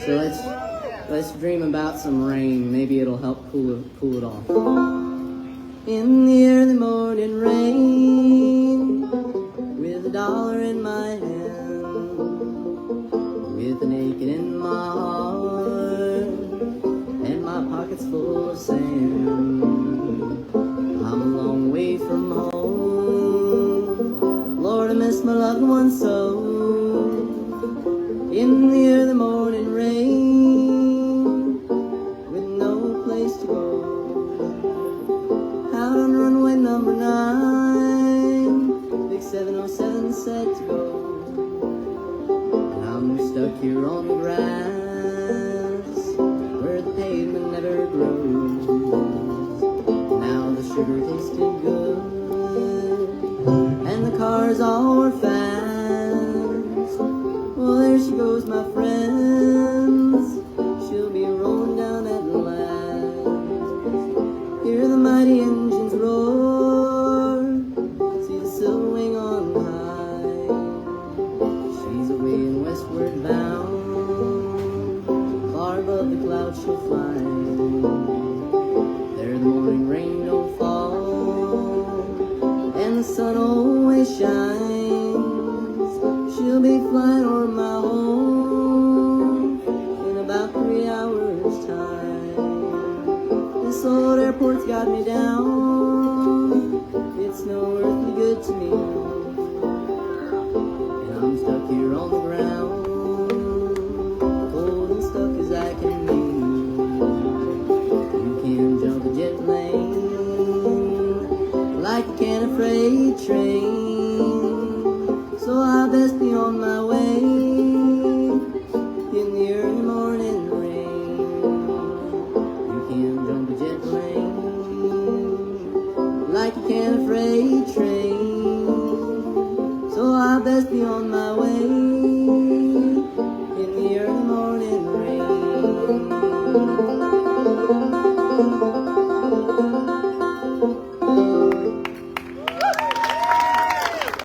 So let's dream about some rain. Maybe it'll help cool it off. In the early morning rain, with $1 in my hand, with an aching in my heart, and my pockets full of sand. I'm a long way from home. Lord, I miss my loved ones so. In the early morning rain, with no place to go, out on runway number 9, big 707 set to go. And I'm stuck here on the grass, where the pavement never grows. Now the sugar tasted good, and the cars all were fast. Well, there she goes, my friends. She'll be rolling down at last. Hear the mighty engines roar, see the silver wing on high. She's away and westward bound, far above the clouds she'll fly. There the morning rain don't fall, and the sun always shines. She'll be flying over my home in about 3 hours' time. This old airport's got me down, it's no earthly good to me. And I'm stuck here on the ground, cold and stuck as I can be. You can jump a jet plane like you can a freight train. So I best be on my way in the early morning rain. You can jump a jet plane like you can a freight train. So I best be on my way